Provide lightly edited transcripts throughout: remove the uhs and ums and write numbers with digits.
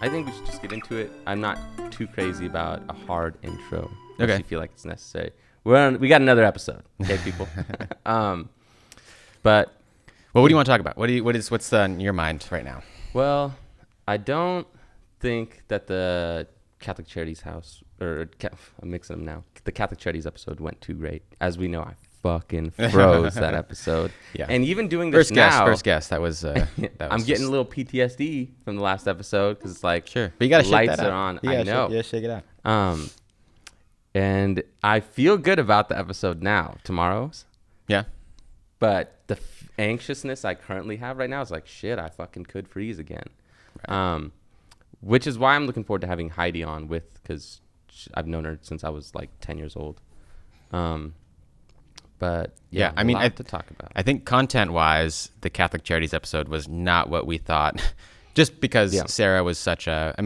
I think we should just get into it. I'm not too crazy about a hard intro. Okay. If you feel like it's necessary. We got another episode. Okay, people. But Well, what do you want to talk about? What's on your mind right now? well, I don't think that the Catholic Charities House I'm mixing them now. The Catholic Charities episode went too great. As we know, I fucking froze that episode. Yeah. And even doing this First guess. That was. I'm getting a little PTSD from the last episode because it's like Sure, but you gotta shake lights that out. are on. You I gotta know. shake it out. And I feel good about the episode now, tomorrow's. Yeah. But the anxiousness I currently have right now is like, shit, I fucking could freeze again. Right. Which is why I'm looking forward to having Heidi on because I've known her since I was like 10 years old. But yeah, I mean, a lot to talk about. I think content-wise, the Catholic Charities episode was not what we thought. Just because Sarah was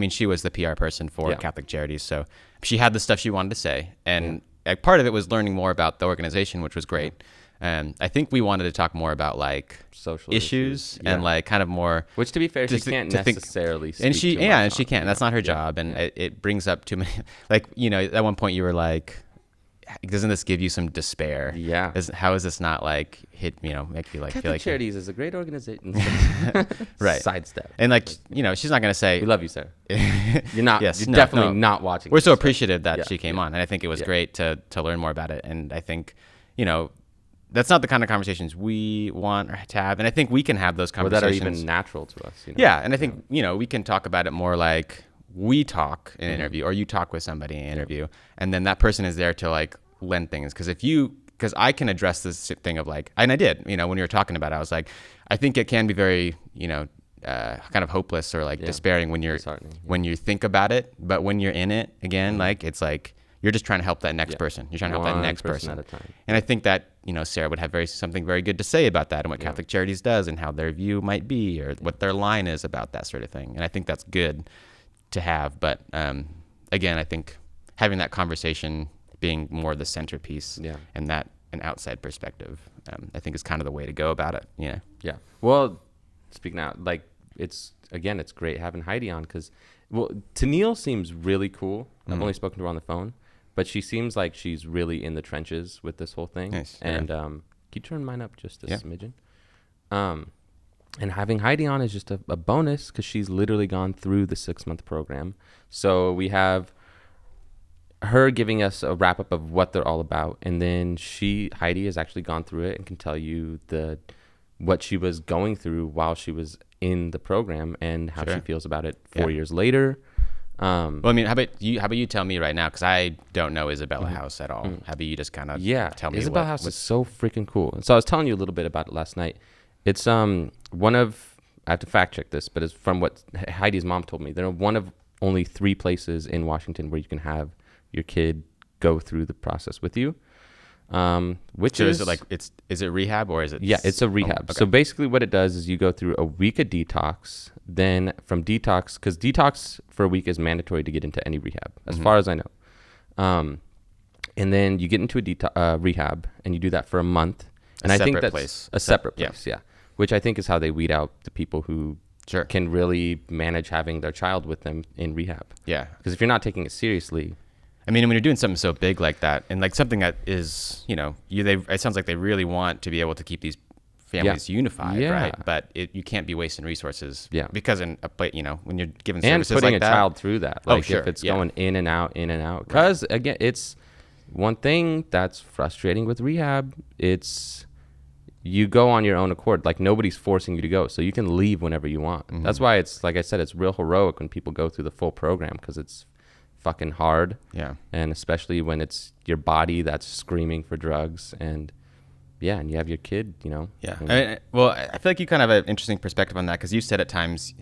she was the PR person for Catholic Charities, so she had the stuff she wanted to say, and part of it was learning more about the organization, which was great. I think we wanted to talk more about like social issues and like kind of more. Which, to be fair, she can't necessarily. Speak and she, too much she can't. That's not her job, and it brings up too many. Like at one point you were like, doesn't this give you some despair? Yeah. How is this not like make you like Catholic feel like Charities is a great organization. Right. Sidestep. And like she's not gonna say We love you, Sarah. You're not. Yes, you're definitely not watching. We're this, so right? appreciative that she came on, and I think it was great to learn more about it. And I think that's not the kind of conversations we want to have, and I think we can have those conversations that are even natural to us. Yeah, and I think we can talk about it more like we talk in an interview, or you talk with somebody in an interview, and then that person is there to like lend things. Because I can address this thing of like, and I did, when you were talking about it, I was like, I think it can be very, kind of hopeless or like despairing when when you think about it, but when you're in it again, like it's like you're just trying to help that next person. You're trying to help that next person at a time. And I think that Sarah would have something very good to say about that and what Catholic Charities does and how their view might be or what their line is about that sort of thing. And I think that's good to have. But again, I think having that conversation being more the centerpiece and that an outside perspective, I think is kind of the way to go about it. Yeah. Well, speaking out, like it's great having Heidi on because, Tennille seems really cool. I've only spoken to her on the phone, but she seems like she's really in the trenches with this whole thing. Nice. And can you turn mine up just a smidgen? And having Heidi on is just a bonus because she's literally gone through the 6-month program. So we have her giving us a wrap up of what they're all about, and then Heidi has actually gone through it and can tell you what she was going through while she was in the program and how she feels about it 4 years later. Well, I mean, how about you tell me right now, because I don't know Isabella House at all. How about you just kind of tell me? Isabella House is so freaking cool. And so I was telling you a little bit about it last night. It's one of, I have to fact check this, but it's from what Heidi's mom told me. They're one of only 3 places in Washington where you can have your kid go through the process with you. Which is it like is it rehab or is it? Yeah, it's a rehab. So basically what it does is you go through a week of detox, then from detox, because detox for a week is mandatory to get into any rehab, as far as I know. And then you get into a rehab and you do that for a month. And I think that's a separate place, which I think is how they weed out the people who can really manage having their child with them in rehab. Yeah. Because if you're not taking it seriously, I mean, when you're doing something so big like that, and like something that is, it sounds like they really want to be able to keep these families unified, right? But you can't be wasting resources, because when you're giving services and putting like a child through that, like if it's going in and out, because again, it's one thing that's frustrating with rehab. It's you go on your own accord, like nobody's forcing you to go, so you can leave whenever you want. That's why it's like I said, it's real heroic when people go through the full program because it's fucking hard, and especially when it's your body that's screaming for drugs, and and you have your kid, well, I feel like you kind of have an interesting perspective on that because you said at times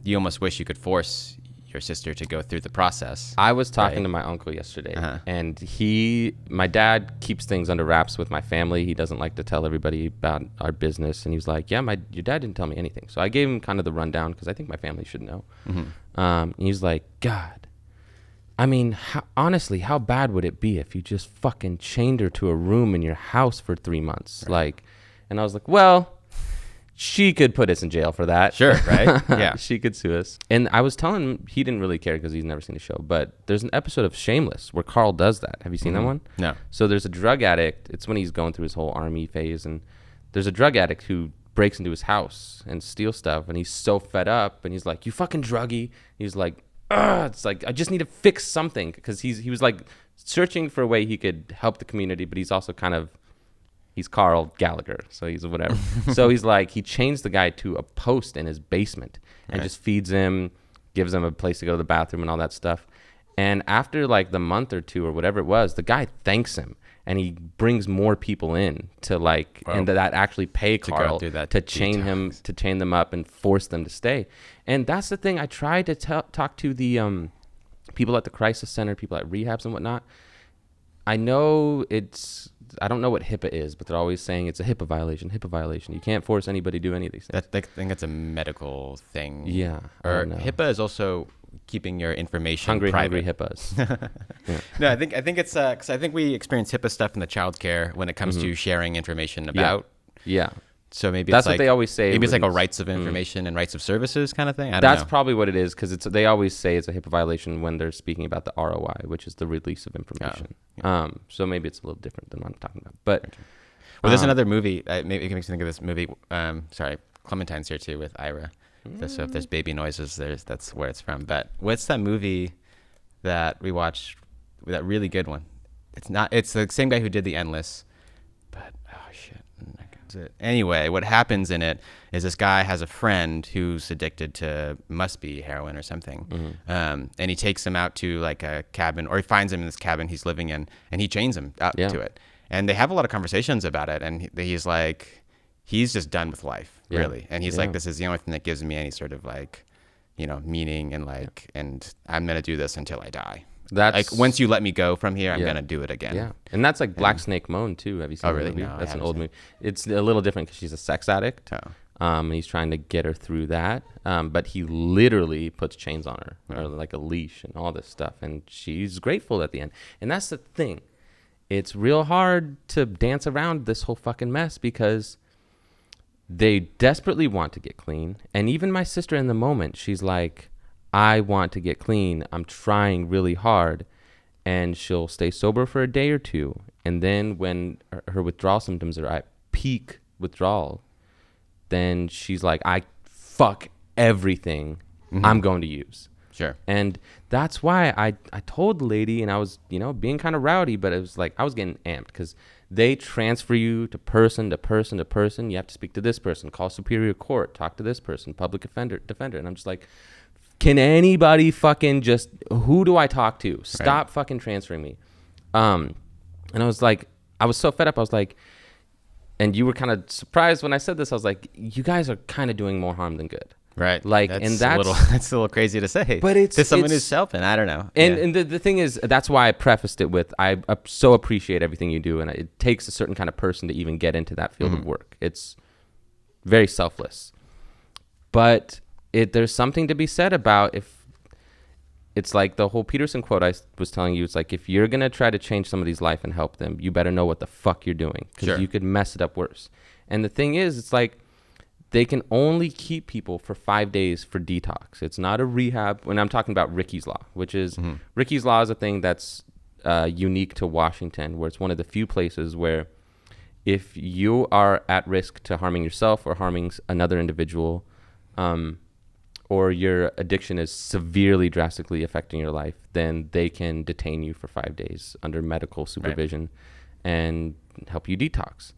you almost wish you could force your sister to go through the process. I was talking to my uncle yesterday, and my dad keeps things under wraps with my family. He doesn't like to tell everybody about our business, and he was like, your dad didn't tell me anything. So I gave him kind of the rundown because I think my family should know. And he was like, God, I mean, honestly, how bad would it be if you just fucking chained her to a room in your house for 3 months? Like, and I was like, well, she could put us in jail for that. Sure, right? Yeah. She could sue us. And I was telling him, he didn't really care because he's never seen the show, but there's an episode of Shameless where Carl does that. Have you seen that one? No. So there's a drug addict. It's when he's going through his whole army phase, and there's a drug addict who breaks into his house and steals stuff, and he's so fed up, and he's like, you fucking druggie. He's like, ugh. It's like, I just need to fix something, because he was like searching for a way he could help the community, but he's also kind of, he's Carl Gallagher, so he's whatever. So he's like, he chains the guy to a post in his basement and just feeds him, gives him a place to go to the bathroom and all that stuff. And after like the month or two or whatever it was, the guy thanks him, and he brings more people in to like, and that actually pay Carl to chain him, to chain them up and force them to stay. And that's the thing. I tried to talk to the people at the crisis center, people at rehabs and whatnot. I know I don't know what HIPAA is, but they're always saying it's a HIPAA violation. You can't force anybody to do any of these things. I think that's a medical thing. Yeah. Or HIPAA is also keeping your information private. Hungry HIPAAs. Yeah. No, I think it's because I think we experience HIPAA stuff in the childcare when it comes to sharing information about. Yeah. So maybe that's it's what they always say. Maybe it's like a rights of information and rights of services kind of thing. I don't know. That's probably what it is, because they always say it's a HIPAA violation when they're speaking about the ROI, which is the release of information. So maybe it's a little different than what I'm talking about. But there's another movie. Maybe it makes me think of this movie. Sorry, Clementine's here too with Ira. So if there's baby noises, that's where it's from. But what's that movie that we watched? That really good one. It's the same guy who did The Endless. But oh shit. Anyway, what happens in it is this guy has a friend who's addicted to, must be heroin or something. And he takes him out to like a cabin, or he finds him in this cabin he's living in, and he chains him up to it. And they have a lot of conversations about it. And he's like, he's just done with life, really. And he's like, this is the only thing that gives me any sort of like, meaning, and like, and I'm going to do this until I die. That's like, once you let me go from here, I'm gonna do it again. Yeah, and that's like Black Snake Moan too. Have you seen? Oh, really? That movie? No, that's an old movie. It's a little different because she's a sex addict. And he's trying to get her through that. But he literally puts chains on her, or like a leash and all this stuff, and she's grateful at the end. And that's the thing. It's real hard to dance around this whole fucking mess because they desperately want to get clean. And even my sister in the moment, she's like, I want to get clean. I'm trying really hard. And she'll stay sober for a day or two. And then when her withdrawal symptoms are at peak withdrawal, then she's like, I fuck everything I'm going to use. Sure. And that's why I told the lady, and I was, being kind of rowdy, but it was like, I was getting amped because they transfer you to person to person to person. You have to speak to this person, call Superior Court, talk to this person, public defender. And I'm just like, can anybody fucking just, who do I talk to? Stop fucking transferring me. And I was like, I was so fed up. I was like, and you were kind of surprised when I said this. I was like, you guys are kind of doing more harm than good. Right. Like, that's a little crazy to say. But it's to someone who's helping. I don't know. And the thing is, that's why I prefaced it with, I so appreciate everything you do. And it takes a certain kind of person to even get into that field of work. It's very selfless. But there's something to be said about, if it's like the whole Peterson quote I was telling you, it's like, if you're going to try to change somebody's life and help them, you better know what the fuck you're doing, because you could mess it up worse. And the thing is, it's like, they can only keep people for 5 days for detox. It's not a rehab. When I'm talking about Ricky's Law, which is, Ricky's Law is a thing that's unique to Washington, where it's one of the few places where if you are at risk to harming yourself or harming another individual, or your addiction is severely, drastically affecting your life, then they can detain you for 5 days under medical supervision and help you detox.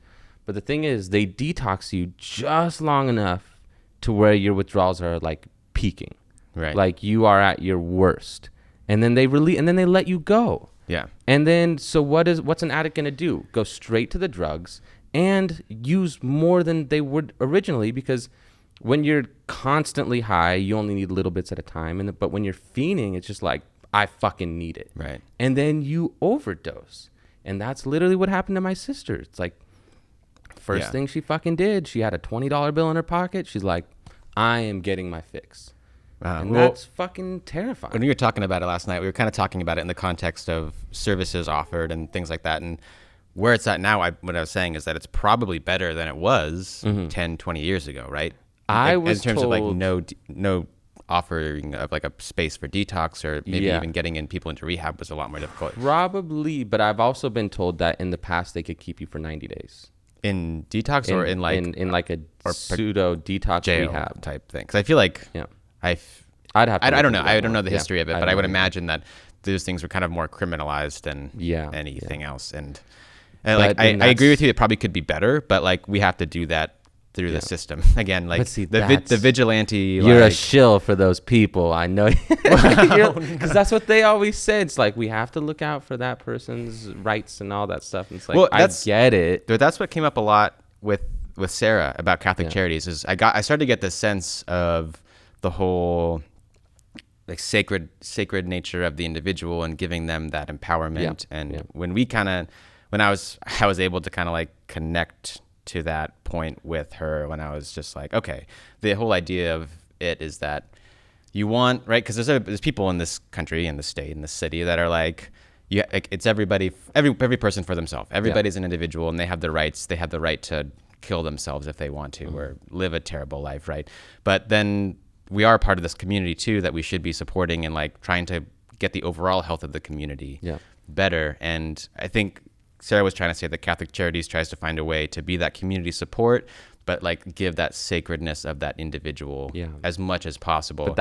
But the thing is, they detox you just long enough to where your withdrawals are like peaking. Right. Like you are at your worst. And then they let you go. Yeah. And then, so what's an addict going to do? Go straight to the drugs and use more than they would originally, because when you're constantly high, you only need little bits at a time. But when you're fiending, it's just like, I fucking need it. Right. And then you overdose. And that's literally what happened to my sister. It's like, first thing she fucking did, she had a $20 bill in her pocket. She's like, I am getting my fix. And that's fucking terrifying. When we were talking about it last night, we were kind of talking about it in the context of services offered and things like that. And where it's at now, what I was saying is that it's probably better than it was 10, 20 years ago, right? Was in terms told, of like no offering of like a space for detox, or maybe even getting in people into rehab was a lot more difficult. Probably, but I've also been told that in the past they could keep you for 90 days. In detox or in like in like a pseudo detox jail rehab type thing? Because I feel like I'd have to I don't know. I don't know the history of it, but I would imagine that those things were kind of more criminalized than anything else. And like I agree with you. It probably could be better, but like we have to do that through the system again. Like the vigilante. You're a shill for those people. I know, because that's what they always say. It's like we have to look out for that person's rights and all that stuff. And it's like I get it. That's what came up a lot with Sarah about Catholic Charities. Is I started to get this sense of the whole like sacred nature of the individual and giving them that empowerment. When I was able to kind of like connect to that point with her, when I was just like, okay, the whole idea of it is that you want, right? Because there's people in this country, in the state, in the city that are like, it's every person for themselves. Everybody's an individual and they have the rights. They have the right to kill themselves if they want to, or live a terrible life, right? But then we are part of this community too that we should be supporting and like trying to get the overall health of the community better. And I think Sarah was trying to say that Catholic Charities tries to find a way to be that community support, but like give that sacredness of that individual as much as possible. But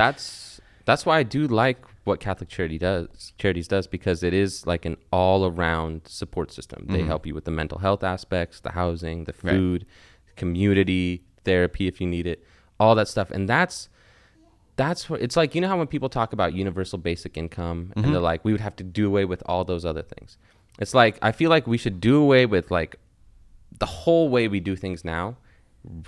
that's why I do like what Catholic Charities does, because it is like an all around support system. They help you with the mental health aspects, the housing, the food, community, therapy if you need it, all that stuff. And that's what it's like. You know how when people talk about universal basic income and they're like, we would have to do away with all those other things. It's like, I feel like we should do away with like the whole way we do things now,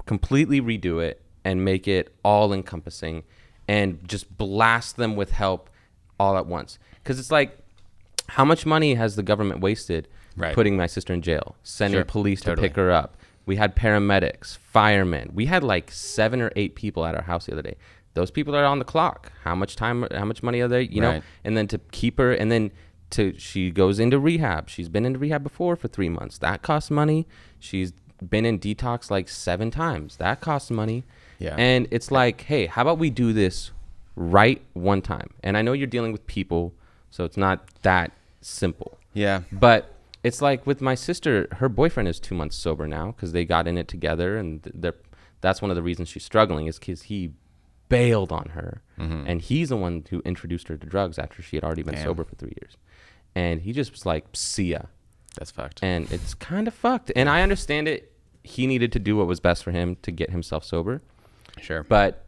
completely redo it and make it all encompassing and just blast them with help all at once. Because it's like, how much money has the government wasted putting my sister in jail, sending police to pick her up? We had paramedics, firemen. We had like 7 or 8 people at our house the other day. Those people are on the clock. How much money are they, you know? And then to keep her, and then she goes into rehab. She's been into rehab before for 3 months. That costs money. She's been in detox like 7 times. That costs money. Yeah. And it's like, hey, how about we do this right one time? And I know you're dealing with people, so it's not that simple. Yeah. But it's like with my sister, her boyfriend is 2 months sober now because they got in it together, and that's one of the reasons she's struggling is because he bailed on her, and he's the one who introduced her to drugs after she had already been sober for 3 years. And he just was like, see ya. That's fucked. And it's kind of fucked. And I understand it. He needed to do what was best for him to get himself sober. Sure. But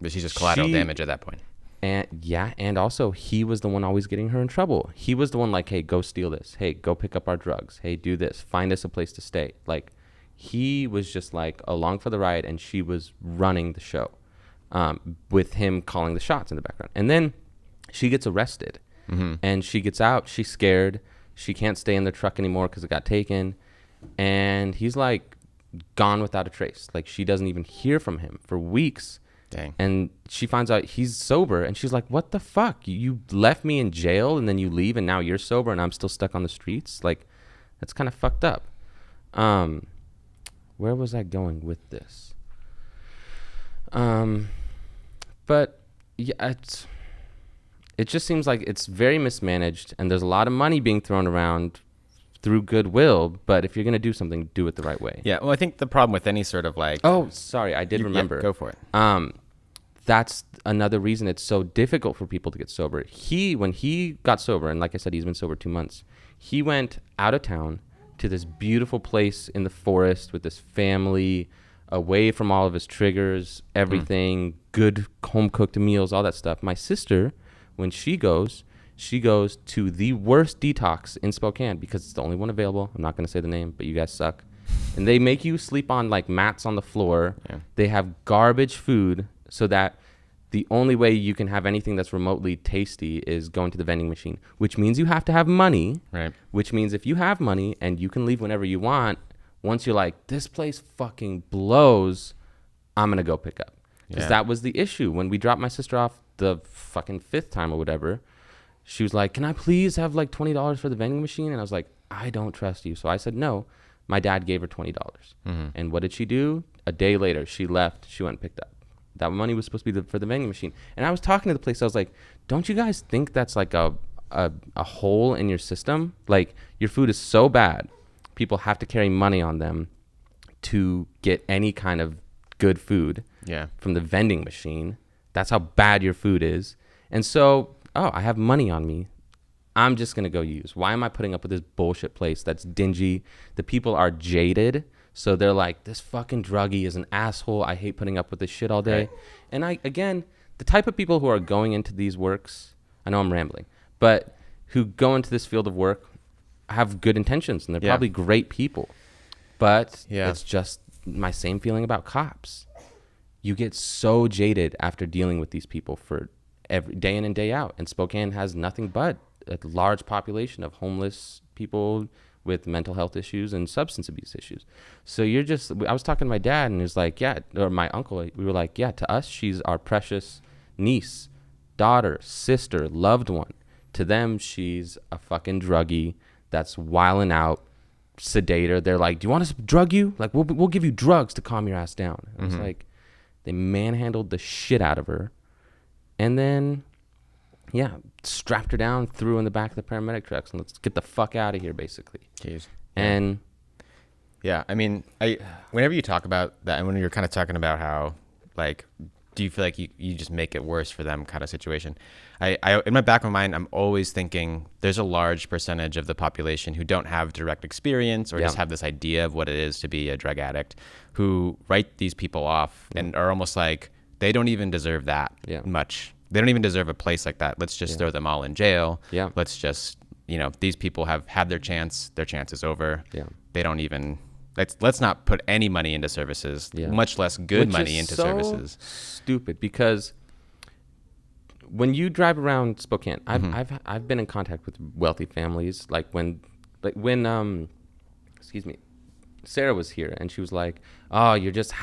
she's just collateral damage at that point. And also he was the one always getting her in trouble. He was the one like, hey, go steal this. Hey, go pick up our drugs. Hey, do this. Find us a place to stay. Like, he was just like along for the ride, and she was running the show with him calling the shots in the background. And then she gets arrested. And she gets out. She's scared. She can't stay in the truck anymore because it got taken. And he's like gone without a trace. Like, she doesn't even hear from him for weeks. Dang. And she finds out he's sober, and she's like, what the fuck? You left me in jail, and then you leave, and now you're sober, and I'm still stuck on the streets? Like, that's kind of fucked up. Where was I going with this? But yeah, it just seems like it's very mismanaged, and there's a lot of money being thrown around through goodwill, but if you're going to do something, do it the right way. Yeah, well, I think the problem with any sort of like... Oh, sorry, I did remember. Yeah, go for it. That's another reason it's so difficult for people to get sober. When he got sober, and like I said, he's been sober 2 months, he went out of town to this beautiful place in the forest with this family, away from all of his triggers, everything, good home-cooked meals, all that stuff. My sister, when she goes to the worst detox in Spokane because it's the only one available. I'm not going to say the name, but you guys suck. And they make you sleep on like mats on the floor. Yeah. They have garbage food so that the only way you can have anything that's remotely tasty is going to the vending machine, which means you have to have money. Right. Which means if you have money and you can leave whenever you want, once you're like, this place fucking blows, I'm going to go pick up. Because that was the issue. When we dropped my sister off the fucking 5th time or whatever, she was like, can I please have like $20 for the vending machine? And I was like, I don't trust you. So I said, no. My dad gave her $20. And what did she do? A day later, she left. She went and picked up. That money was supposed to be for the vending machine. And I was talking to the place. I was like, don't you guys think that's like a hole in your system? Like, your food is so bad. People have to carry money on them to get any kind of good food from the vending machine. That's how bad your food is. And so, I have money on me. I'm just going to go use. Why am I putting up with this bullshit place that's dingy? The people are jaded. So they're like, this fucking druggie is an asshole. I hate putting up with this shit all day. Right. And again, the type of people who are going into these works, I know I'm rambling, but who go into this field of work have good intentions and they're probably great people. But it's just my same feeling about cops. You get so jaded after dealing with these people for every day in and day out. And Spokane has nothing but a large population of homeless people with mental health issues and substance abuse issues. So I was talking to my dad and he was like, or my uncle, we were like, to us, she's our precious niece, daughter, sister, loved one. To them, she's a fucking druggie that's wilding out, sedator. They're like, do you want us to drug you? Like, we'll give you drugs to calm your ass down. And it's like, they manhandled the shit out of her. And then, strapped her down, threw her in the back of the paramedic trucks, and let's get the fuck out of here, basically. Jeez. And I mean, whenever you talk about that, and when you're kind of talking about how, like, do you feel like you just make it worse for them kind of situation? I in my back of my mind, I'm always thinking there's a large percentage of the population who don't have direct experience or just have this idea of what it is to be a drug addict, who write these people off and are almost like, they don't even deserve that much. They don't even deserve a place like that. Let's just throw them all in jail. Yeah. Let's just, these people have had their chance. Their chance is over. Yeah. They don't even, let's not put any money into services, much less good money into services. Stupid, because when you drive around Spokane, I've been in contact with wealthy families. Like when Sarah was here and she was like, oh, you're just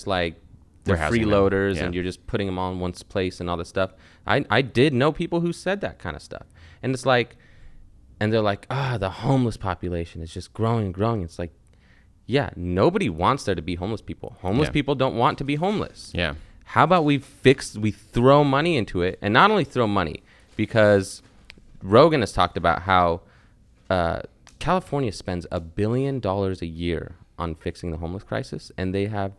like, they're freeloaders and you're just putting them all in one place and all this stuff. I did know people who said that kind of stuff. And it's like, and they're like, the homeless population is just growing and growing. It's like, nobody wants there to be homeless people. Homeless people don't want to be homeless. Yeah. How about we throw money into it, and not only throw money, because Rogan has talked about how California spends $1 billion a year on fixing the homeless crisis, and they have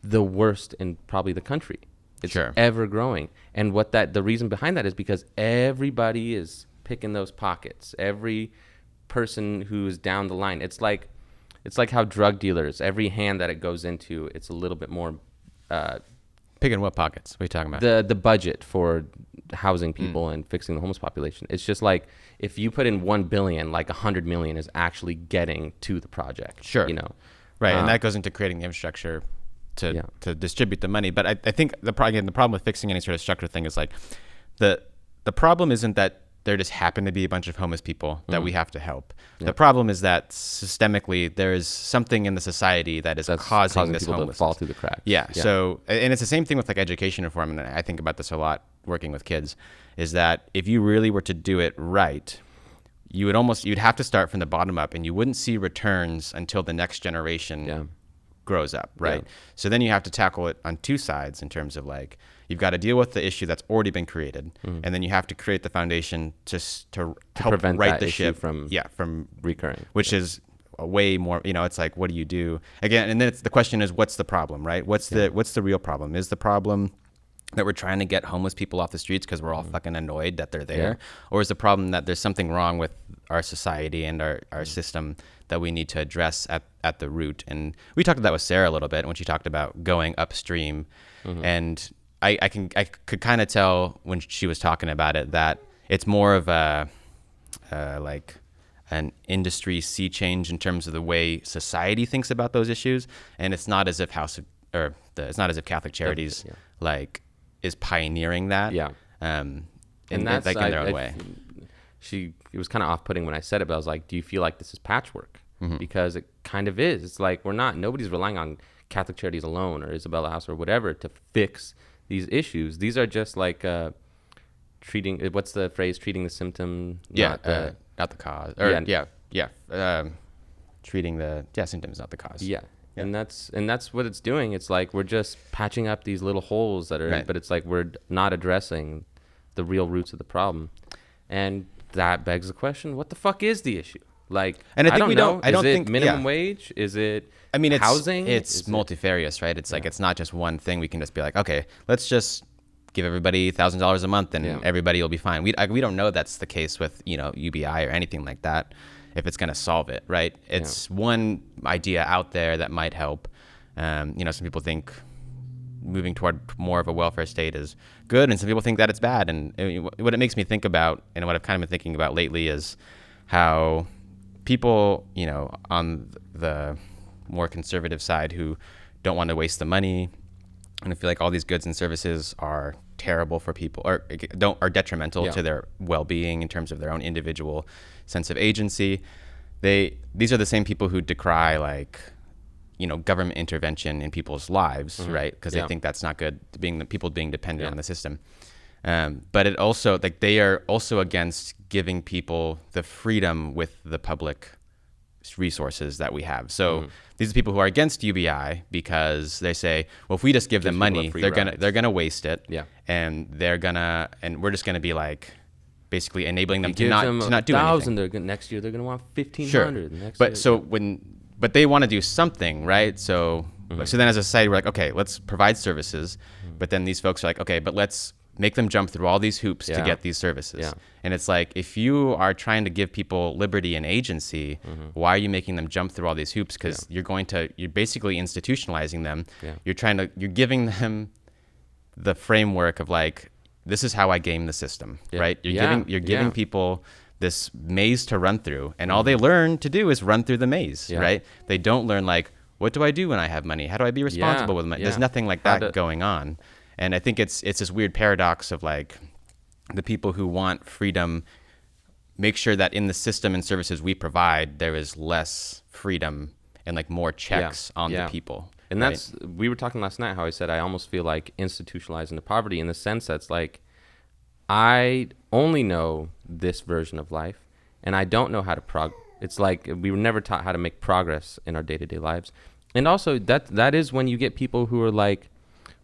the worst in probably the country. It's ever growing. And the reason behind that is because everybody is picking those pockets. Every person who's down the line. It's like how drug dealers, every hand that it goes into, it's a little bit more picking what pockets? What are you talking about? The budget for housing people and fixing the homeless population. It's just like, if you put in $1 billion, like $100 million is actually getting to the project. Sure. Right. And that goes into creating the infrastructure to distribute the money. But I think the problem with fixing any sort of structure thing is like, the problem isn't that there just happen to be a bunch of homeless people that we have to help. Yeah. The problem is that systemically there is something in the society that's causing this homelessness to fall through the cracks. Yeah. So, and it's the same thing with like education reform. And I think about this a lot working with kids, is that if you really were to do it right, you'd have to start from the bottom up, and you wouldn't see returns until the next generation grows up, right? Yeah. So then you have to tackle it on two sides in terms of like, you've got to deal with the issue that's already been created, and then you have to create the foundation to help prevent right the ship from recurring, which is a way more, it's like, what do you do again? And then the question is, what's the problem, right? What's the real problem? Is the problem that we're trying to get homeless people off the streets because we're all fucking annoyed that they're there? Or is the problem that there's something wrong with our society and our system that we need to address at the root? And we talked about that with Sarah a little bit when she talked about going upstream. And I could kind of tell when she was talking about it that it's more of like an industry sea change in terms of the way society thinks about those issues, and it's not as if it's not as if Catholic Charities is pioneering that. Yeah. And that's like in their own way. It was kind of off-putting when I said it, but I was like, do you feel like this is patchwork? Because it kind of is. It's like nobody's relying on Catholic Charities alone or Isabella House or whatever to fix these issues. These are just like treating, what's the phrase, treating the symptom, not the cause. Or, treating the symptoms, not the cause. Yeah. And that's what it's doing. It's like we're just patching up these little holes that are, but it's like we're not addressing the real roots of the problem. And that begs the question, what the fuck is the issue? Like, and I don't think minimum wage? Is it housing? It's multifarious, right? It's like, it's not just one thing. We can just be like, okay, let's just give everybody $1,000 a month and everybody will be fine. We don't know that's the case with, UBI or anything like that, if it's going to solve it, right? It's one idea out there that might help. Some people think moving toward more of a welfare state is good, and some people think that it's bad. And what it makes me think about, and what I've kind of been thinking about lately, is how people, on the more conservative side who don't want to waste the money, and I feel like all these goods and services are terrible for people, or are detrimental to their well-being in terms of their own individual sense of agency. These are the same people who decry, like, government intervention in people's lives, right? Because they think that's not good, people being dependent on the system. But it also, like, they are also against giving people the freedom with the public resources that we have. So these are people who are against UBI because they say, well, if we just give them money, they're gonna waste it, and we're just gonna be like basically enabling them to not do anything. Next year they're gonna want 1,500. Sure. But they want to do something, right? So so then as a society, we're like, okay, let's provide services, but then these folks are like, okay, but let's make them jump through all these hoops to get these services. And it's like, if you are trying to give people liberty and agency, why are you making them jump through all these hoops? Because you're basically institutionalizing them. You're giving them the framework of like, this is how I game the system, right? You're giving people this maze to run through, and all they learn to do is run through the maze, right? They don't learn, like, what do I do when I have money? How do I be responsible with money? There's nothing like that going on. And I think it's this weird paradox of like, the people who want freedom make sure that in the system and services we provide, there is less freedom and like more checks on the people. And that's, we were talking last night how I said I almost feel like institutionalizing the poverty, in the sense that's like, I only know this version of life and I don't know how to it's like we were never taught how to make progress in our day-to-day lives. And also that is when you get people who are like,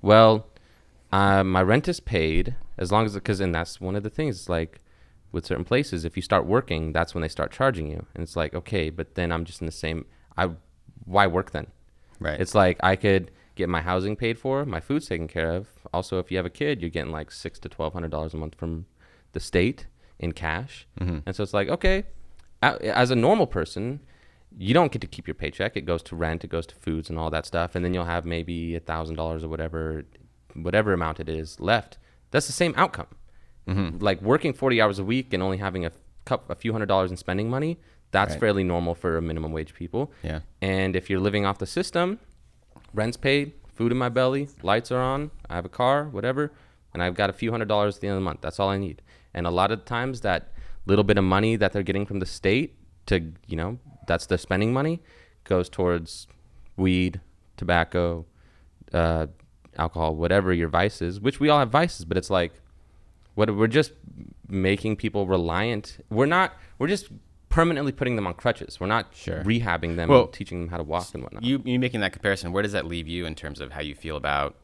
well, my rent is paid as long as, and that's one of the things, like with certain places, if you start working, that's when they start charging you. And it's like, okay, but then I'm just in the same, why work then? Right. It's like, I could get my housing paid for, my food's taken care of. Also, if you have a kid, you're getting like $600 to $1,200 a month from the state in cash. And so it's like, okay, as a normal person, you don't get to keep your paycheck. It goes to rent, it goes to foods and all that stuff. And then you'll have maybe $1,000 or whatever amount it is left. That's the same outcome. Like working 40 hours a week and only having a few $100s in spending money, that's fairly normal for a minimum wage people. And if you're living off the system, rent's paid, food in my belly, lights are on, I have a car, whatever, and I've got a few $100s at the end of the month. That's all I need. And a lot of times that little bit of money that they're getting from the state to, that's their spending money, goes towards weed, tobacco, alcohol, whatever your vice is, which we all have vices, but it's like, we're just making people reliant. We're just permanently putting them on crutches. We're not rehabbing them and teaching them how to walk and whatnot. You making that comparison, where does that leave you in terms of how you feel about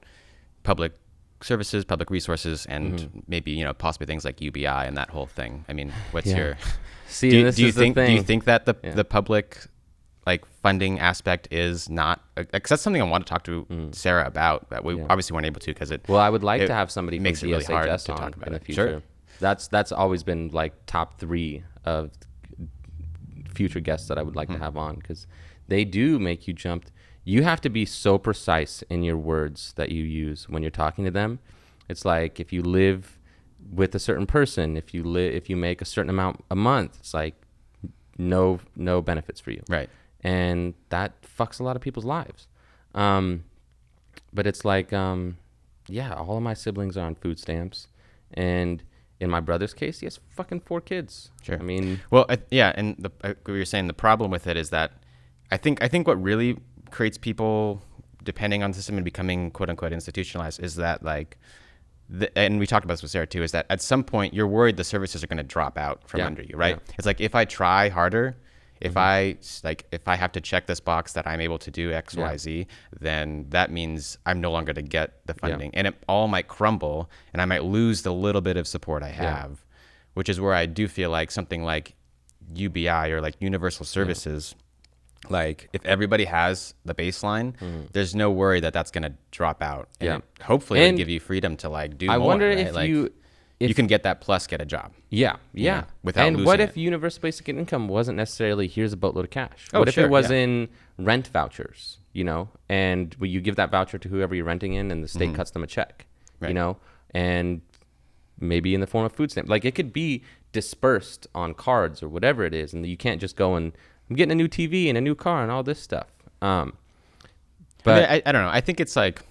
public services, public resources, and maybe, possibly things like UBI and that whole thing? I mean, what's your... See, do you think that the public like funding aspect is not, because that's something I want to talk to Sarah about, that we obviously weren't able to because it... Well, I would like to have somebody from makes it really hard DSHS to talk about in the it. future. That's always been like top 3 of future guests that I would like to have on, because they do make you jump. You have to be so precise in your words that you use when you're talking to them. It's like, if you live with a certain person, if you make a certain amount a month, it's like no benefits for you. Right. And that fucks a lot of people's lives. But it's like, all of my siblings are on food stamps. And in my brother's case, he has fucking 4 kids. Sure. I mean... Well, and what you're saying, the problem with it is that I think what really creates people depending on the system and becoming quote unquote institutionalized is that, like, and we talked about this with Sarah too, is that at some point you're worried the services are going to drop out from under you, right? It's like, if I try harder, If if I have to check this box that I'm able to do X, Y, Z, then that means I'm no longer to get the funding, and it all might crumble, and I might lose the little bit of support I have, which is where I do feel like something like UBI or like universal services. Like if everybody has the baseline, there's no worry that that's going to drop out. And hopefully it'll give you freedom to like do more. I wonder if like, you can get that plus get a job. Yeah. Without and losing what if it. universal basic income wasn't necessarily here's a boatload of cash? What if it was in rent vouchers, you know, and you give that voucher to whoever you're renting in and the state cuts them a check, you know, and maybe in the form of food stamp. Like it could be dispersed on cards or whatever it is. And you can't just go and I'm getting a new TV and a new car and all this stuff. But I don't know. I think it's like,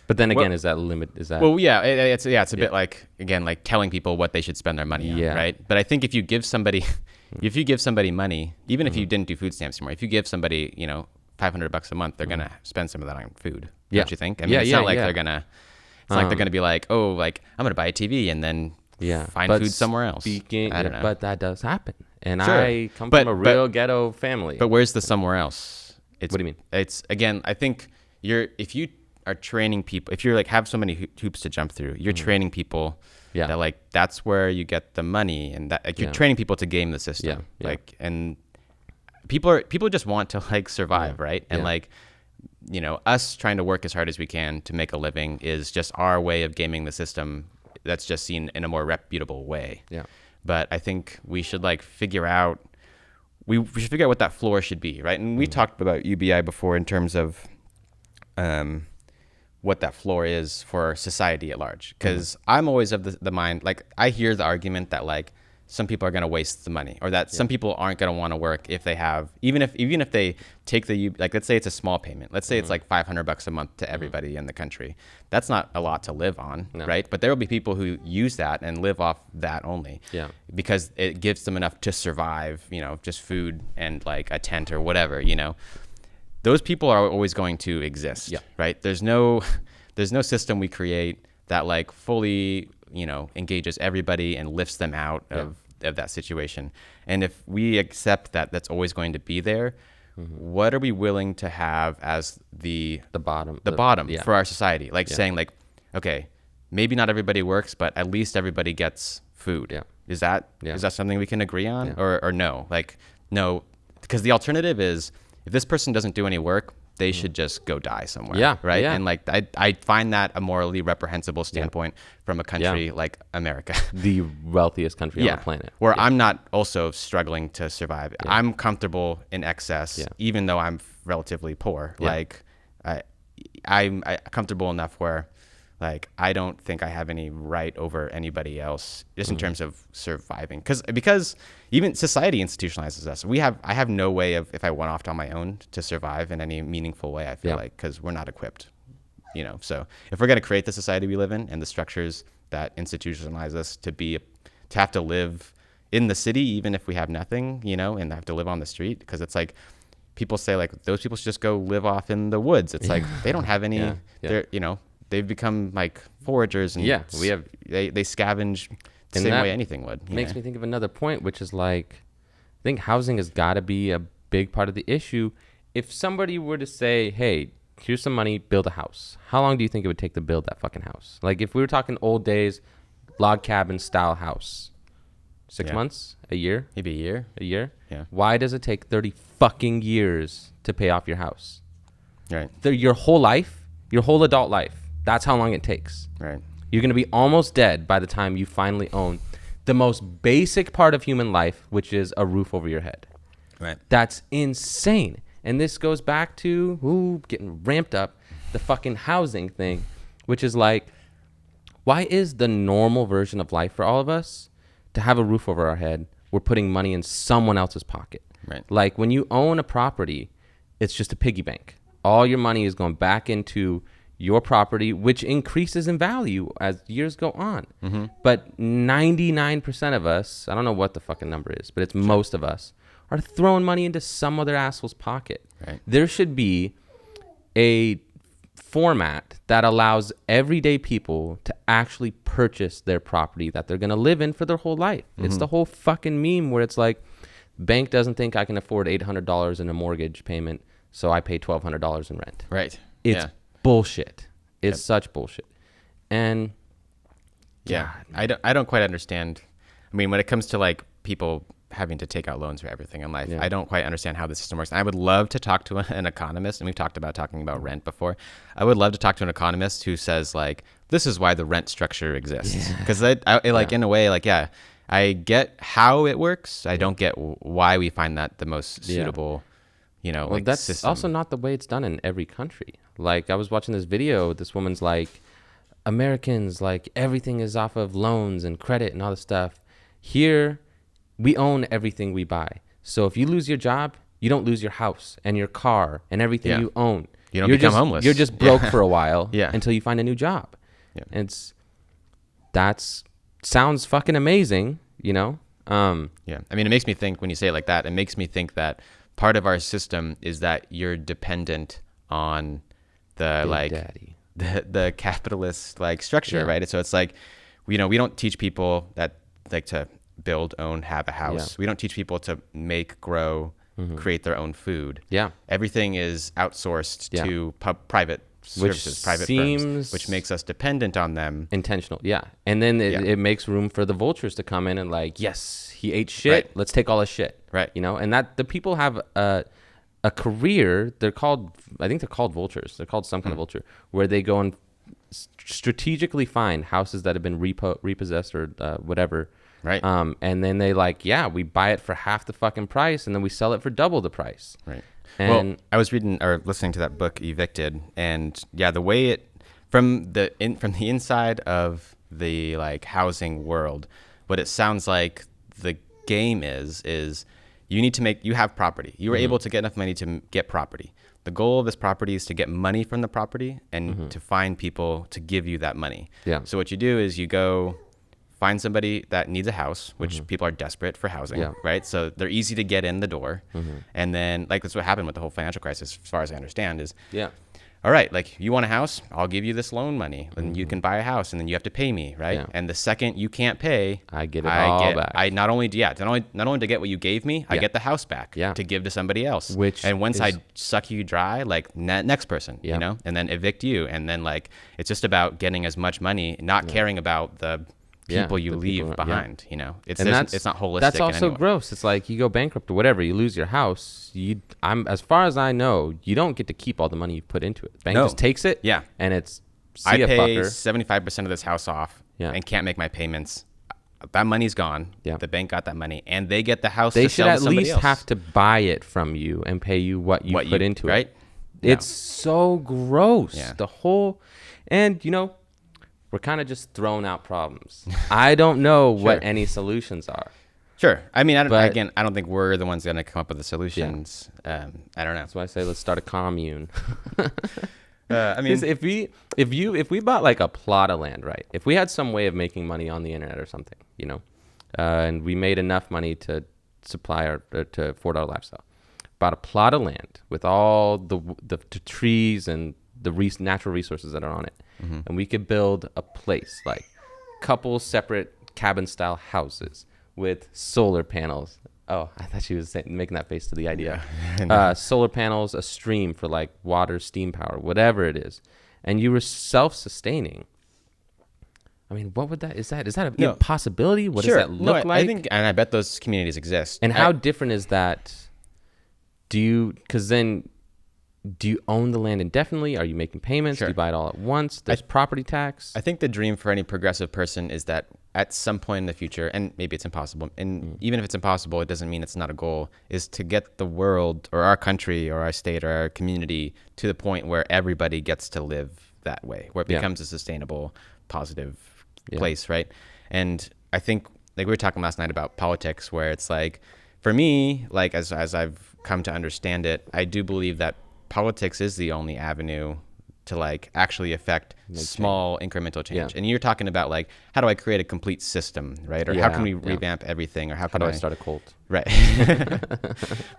but then again, is that limit? Is that? Well, yeah, it's a bit like, again, like telling people what they should spend their money on, right? But I think if you give somebody, money, even if you didn't do food stamps anymore, if you give somebody, you know, $500 a month, they're gonna spend some of that on food. Don't you think? I mean, it's not like they're gonna. It's like they're gonna be like, oh, like I'm gonna buy a TV and then find food somewhere else. I don't know. But that does happen. And I come from a real ghetto family. But where's the somewhere else? What do you mean? It's, again, I think if you are training people, if you're like have so many hoops to jump through, you're training people that like that's where you get the money, and that like you're training people to game the system. Like, and people just want to like survive, right? And like, you know, us trying to work as hard as we can to make a living is just our way of gaming the system. That's just seen in a more reputable way. But I think we should like figure out what that floor should be, right? And we talked about UBI before in terms of what that floor is for society at large. Because I'm always of the mind, like I hear the argument that like some people are going to waste the money, or that some people aren't going to want to work if they have, even if they take like, let's say it's a small payment. Let's say it's like $500 a month to everybody in the country. That's not a lot to live on, right? But there will be people who use that and live off that only, because it gives them enough to survive, you know, just food and like a tent or whatever, you know. Those people are always going to exist, right? There's no system we create that like fully, you know, engages everybody and lifts them out of that situation. And if we accept that that's always going to be there, what are we willing to have as the bottom for our society? Like saying like, okay, maybe not everybody works, but at least everybody gets food. Is that something we can agree on, or no? Like, no, because the alternative is if this person doesn't do any work, they should just go die somewhere. Right. And like, I find that a morally reprehensible standpoint from a country like America, the wealthiest country on the planet, where I'm not also struggling to survive. I'm comfortable in excess, even though I'm relatively poor. Like I'm comfortable enough where like, I don't think I have any right over anybody else just in terms of surviving. Because even society institutionalizes us. I have no way of, if I went off on my own, to survive in any meaningful way, I feel like, because we're not equipped, you know. So if we're going to create the society we live in and the structures that institutionalize us to have to live in the city, even if we have nothing, you know, and have to live on the street, because it's like, people say like, those people should just go live off in the woods. It's like, they don't have any, they're, you know, they've become like foragers, and they scavenge the same way anything would. Makes me think of another point, which is like, I think housing has got to be a big part of the issue. If somebody were to say, hey, here's some money, build a house, how long do you think it would take to build that fucking house? Like if we were talking old days, log cabin style house, 6 months, a year, maybe a year. Yeah. Why does it take 30 fucking years to pay off your house? Right. Your whole life, your whole adult life. That's how long it takes. Right. You're going to be almost dead by the time you finally own the most basic part of human life, which is a roof over your head. Right. That's insane. And this goes back to getting ramped up, the fucking housing thing, which is like, why is the normal version of life for all of us to have a roof over our head? We're putting money in someone else's pocket. Right. Like when you own a property, it's just a piggy bank. All your money is going back into your property, which increases in value as years go on. But 99% of us, I don't know what the fucking number is, but it's most of us, are throwing money into some other asshole's pocket. Right. There should be a format that allows everyday people to actually purchase their property that they're going to live in for their whole life. It's the whole fucking meme where it's like, Bank doesn't think I can afford $800 in a mortgage payment, so I pay $1,200 in rent. Right. It's bullshit. It's such bullshit. And yeah, I don't quite understand. I mean, when it comes to like people having to take out loans for everything in life, I don't quite understand how the system works. And I would love to talk to an economist, and we've talked about rent before. I would love to talk to an economist who says like, this is why the rent structure exists. Because in a way, like, I get how it works. I don't get why we find that the most suitable, like that's system. also not the way it's done in every country. Like I was watching this video, this woman's like, Americans, like everything is off of loans and credit and all this stuff. Here, we own everything we buy. So if you lose your job, you don't lose your house and your car and everything you own. You don't become homeless. You're just broke for a while Yeah. until you find a new job. Yeah. And sounds fucking amazing, Yeah. I mean, it makes me think when you say it like that, it makes me think that part of our system is that you're dependent on the Big Daddy. the capitalist like structure, right? So it's like, we don't teach people that like to build, own, have a house. We don't teach people to make, grow, create their own food. Yeah. Everything is outsourced to private services, private firms, which makes us dependent on them. Intentional, yeah. And then it makes room for the vultures to come in and like, yes, he ate shit. Right. Let's take all his shit. Right. And that the people have a career. I think they're called vultures. They're called some kind of vulture, where they go and strategically find houses that have been repossessed or whatever. Right. And then they we buy it for half the fucking price, and then we sell it for double the price. Right. And well, I was reading or listening to that book Evicted, and the way it from the inside of the like housing world, what it sounds like the game is you have property. You were able to get enough money to get property. The goal of this property is to get money from the property and to find people to give you that money. Yeah. So what you do is you go find somebody that needs a house, which people are desperate for housing, right? So they're easy to get in the door. And then like that's what happened with the whole financial crisis, as far as I understand, is all right, like you want a house, I'll give you this loan money, and you can buy a house, and then you have to pay me, right? Yeah. And the second you can't pay, I get it all back. I not only to get what you gave me, I get the house back to give to somebody else. And once I suck you dry, like next person, and then evict you, and then like it's just about getting as much money, not caring about the people you leave behind. It's not holistic. That's also gross. It's like you go bankrupt or whatever, you lose your house. As far as I know, you don't get to keep all the money you put into it. Bank just takes it. Yeah, and it's I pay 75% of this house off and can't make my payments. That money's gone. Yeah, the bank got that money, and they get the house. They to should sell at to somebody least else. have to buy it from you and pay you what you put into it. Right? It's so gross. Yeah. The whole, and we're kind of just throwing out problems. I don't know what any solutions are. Sure. I mean, I don't think we're the ones going to come up with the solutions. I don't know. That's why I say let's start a commune. I mean, if we bought like a plot of land, right? If we had some way of making money on the internet or something, and we made enough money to supply to afford our lifestyle, bought a plot of land with all the trees and the natural resources that are on it. And we could build a place, like couple separate cabin-style houses with solar panels. Oh, I thought she was making that face to the idea. Solar panels, a stream for like water, steam power, whatever it is. And you were self-sustaining. I mean, what would that, is that a possibility? What does that look like? I think, and I bet those communities exist. And how different is that? Because then, do you own the land indefinitely? Are you making payments? Do you buy it all at once? There's property tax. I think the dream for any progressive person is that at some point in the future, and maybe it's impossible, and even if it's impossible, it doesn't mean it's not a goal, is to get the world or our country or our state or our community to the point where everybody gets to live that way, where it becomes a sustainable, positive place, right? And I think, like we were talking last night about politics, where it's like, for me, like as I've come to understand it, I do believe that politics is the only avenue to like actually affect small incremental change. And you're talking about like, how do I create a complete system, right? Or how can we revamp everything? Or how do I start a cult? Right.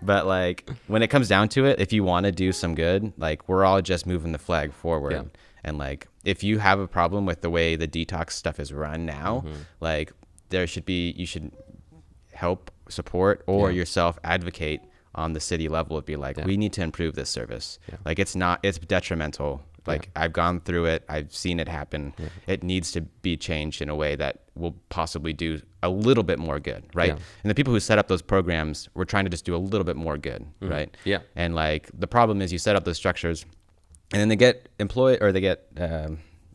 But like when it comes down to it, if you want to do some good, like we're all just moving the flag forward. Yeah. And like, if you have a problem with the way the detox stuff is run now, like you should help support or yourself advocate on the city level would be like, we need to improve this service. Like it's detrimental. Like I've gone through it. I've seen it happen. It needs to be changed in a way that will possibly do a little bit more good. Right. And the people who set up those programs were trying to just do a little bit more good. Right. Yeah. And like the problem is you set up those structures and then they get employed or they get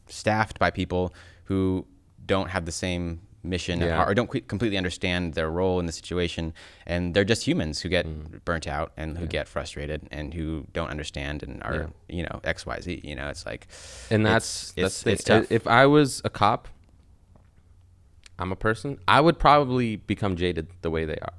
staffed by people who don't have the same mission or don't completely understand their role in the situation, and they're just humans who get burnt out and who get frustrated and who don't understand and are XYZ. It's like, and that's it's tough. If I was a cop, I'm a person, I would probably become jaded the way they are.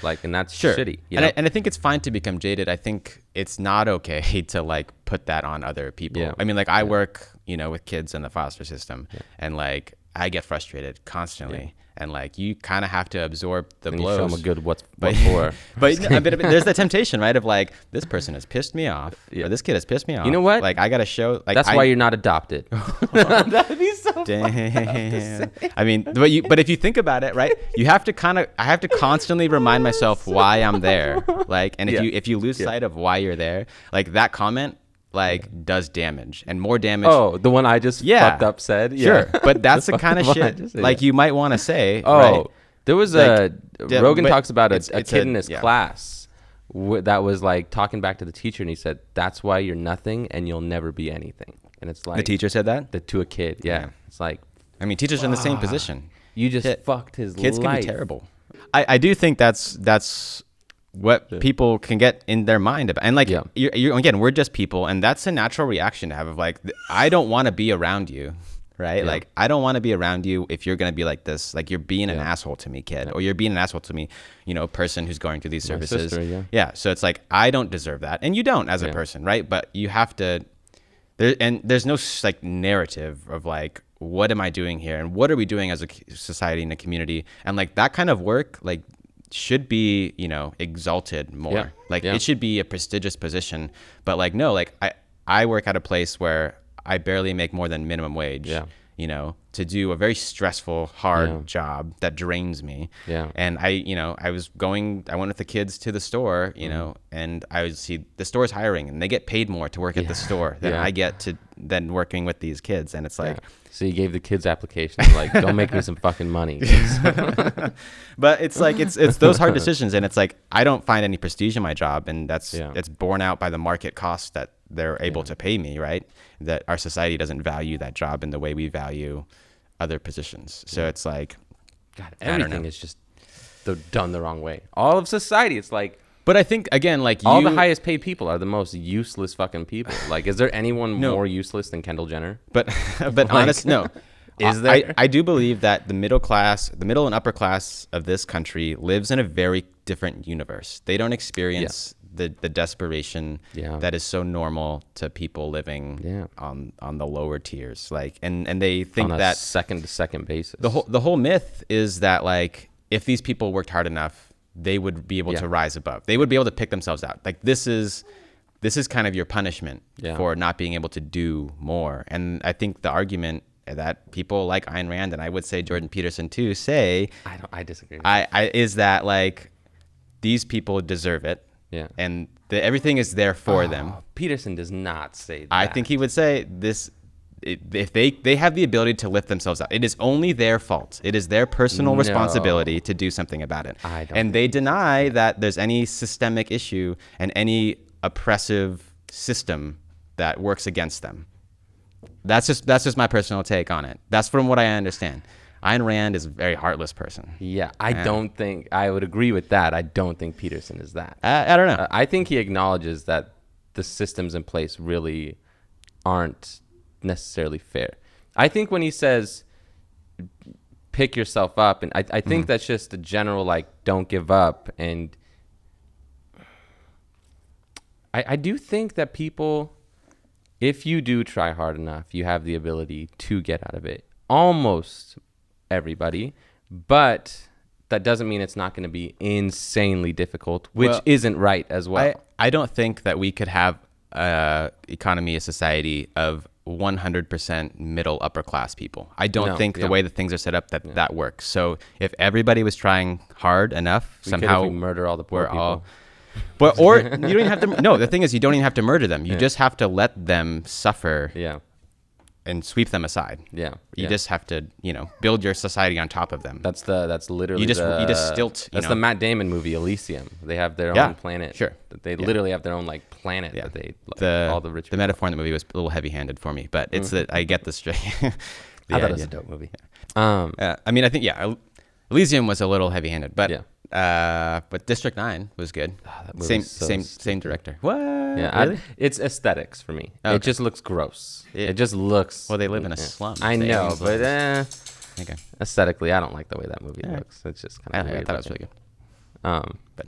Like, and that's shitty. And I think it's fine to become jaded. I think it's not okay to like put that on other people. I mean, like I work, with kids in the foster system, and like I get frustrated constantly, and like you kind of have to absorb the blows. You show them a good what for. But there's the temptation, right? Of like, this person has pissed me off, or this kid has pissed me off. You know what? Like I gotta show. Like that's why you're not adopted. That'd be so. Damn. I mean, but if you think about it, right? You have to I have to constantly remind myself why I'm there. Like, and if you lose sight of why you're there, like that comment does damage and more damage. Oh, the one I just fucked up said. Sure, but that's the kind of shit like you might want to say. Oh, right? There was Rogan talks about a kid in his class that was like talking back to the teacher, and he said, "That's why you're nothing, and you'll never be anything." And it's like the teacher said that to a kid. Yeah, it's like, I mean, teachers are in the same position. You just fucked his kids life. Can be terrible. I do think that's what people can get in their mind about. And like, you're again, we're just people, and that's a natural reaction to have of like, I don't want to be around you, right? Like, I don't want to be around you if you're going to be like this. Like, you're being an asshole to me, kid, or you're being an asshole to me, person who's going through these services. Sister, so it's like, I don't deserve that, and you don't as a person, right? But you have to, there's no like narrative of like, what am I doing here, and what are we doing as a society and a community, and like that kind of work, like, should be exalted more. It should be a prestigious position, but like no, like I work at a place where I barely make more than minimum wage, to do a very stressful, hard job that drains me. And I went with the kids to the store, and I would see the store's hiring, and they get paid more to work at the store than I get than working with these kids. And it's like, so you gave the kids applications, like, don't make me some fucking money. But it's like, it's those hard decisions. And it's like, I don't find any prestige in my job. And it's borne out by the market costs that they're able to pay me, right? That our society doesn't value that job in the way we value other positions. So it's like, God, everything is just done the wrong way. All of society, it's like. But I think, again, like all the highest paid people are the most useless fucking people. Like, is there anyone more useless than Kendall Jenner? But honest, no. Is there? I do believe that the middle and upper class of this country lives in a very different universe. They don't experience the desperation that is so normal to people living on the lower tiers. Like, and they think on a that second to second basis. The whole myth is that like if these people worked hard enough, they would be able to rise above. They would be able to pick themselves out. Like this is kind of your punishment for not being able to do more. And I think the argument that people like Ayn Rand, and I would say Jordan Peterson too, say I disagree. Is that like these people deserve it. Yeah. And everything is there for them. Peterson does not say that. I think he would say this. If they have the ability to lift themselves out, it is only their fault. It is their personal responsibility to do something about it. And they deny that there's any systemic issue and any oppressive system that works against them. That's just my personal take on it. That's from what I understand. Ayn Rand is a very heartless person. Yeah, I don't think I would agree with that. I don't think Peterson is that. I don't know. I think he acknowledges that the systems in place really aren't necessarily fair. I think when he says pick yourself up, and I think that's just a general like don't give up, and I do think that people, if you do try hard enough, you have the ability to get out of it. Almost everybody, but that doesn't mean it's not going to be insanely difficult, which isn't right as well. I don't think that we could have economy, a society of 100% middle upper class people. I don't No, think yeah. the way that things are set up that works. So if everybody was trying hard enough, somehow we murder all the poor we're people. all. But or you don't even have to. No, the thing is, you don't even have to murder them. You just have to let them suffer Yeah. and sweep them aside. Yeah. You just have to, build your society on top of them. That's literally you just stilt. That's the Matt Damon movie Elysium. They have their Yeah, own planet. sure. They literally have their own like planet that they all the rich. The metaphor in the movie was a little heavy-handed for me, but it's that I get the straight. I thought it was a dope movie. I mean, I think Elysium was a little heavy-handed, but Yeah. but District 9 was good. that movie is so Same director. What? Yeah, Really? it's aesthetics for me. Okay. It just looks gross. Yeah. It just looks. Well, they live in a slum. I The know, aliens but live Okay. aesthetically, I don't like the way that movie Alright. looks. It's just I kind of weird. thought it was really good. But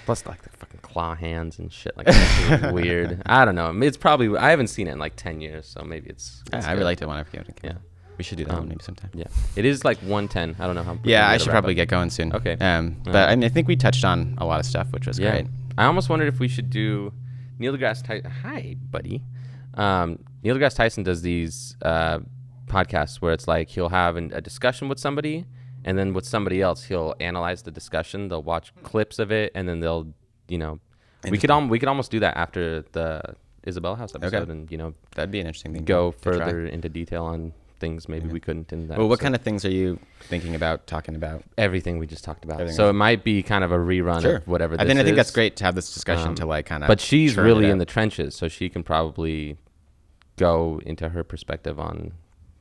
plus, like the fucking claw hands and shit, like that's weird. I don't know. It's probably I haven't seen it in like 10 years, so maybe it's. I really liked it when I came. Yeah. We should do that one maybe sometime. Yeah, it is like 1:10. I don't know how. Yeah, I should probably get going soon. Okay. But I mean, I think we touched on a lot of stuff, which was great. I almost wondered if we should do Neil deGrasse Tyson. Hi, buddy. Neil deGrasse Tyson does these podcasts where it's like he'll have a discussion with somebody, and then with somebody else he'll analyze the discussion. They'll watch clips of it, and then they'll, we could almost do that after the Isabella House episode, and That'd be an interesting thing. go to further try. into detail on things maybe we couldn't in that. Well, what episode. kind of things are you thinking about talking about? Everything we just talked about. Everything So else. it might be kind of a rerun of whatever. I think that's great to have this discussion to like kind of. But she's churn really it in the out. trenches, so she can probably go into her perspective on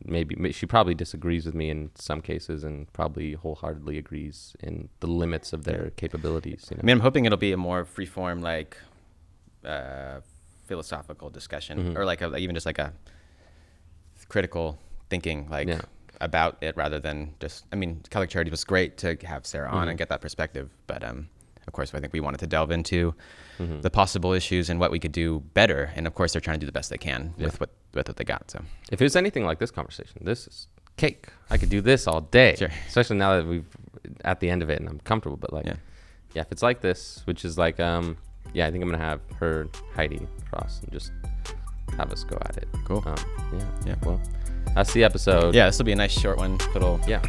maybe she probably disagrees with me in some cases and probably wholeheartedly agrees in the limits of their capabilities. I mean, I'm hoping it'll be a more freeform, like philosophical discussion, or like even just like a critical thinking, like about it, rather than just. I mean, Catholic Charity was great to have Sarah on and get that perspective, but of course, I think we wanted to delve into the possible issues and what we could do better. And of course, they're trying to do the best they can with what they got. So if it was anything like this conversation, this is cake. I could do this all day, especially now that we've at the end of it and I'm comfortable. But like, if it's like this, which is like, I think I'm gonna have her, Heidi, Cross, and just have us go at it. Cool. Well, that's the episode. Yeah, this will be a nice short one. Little. Yeah.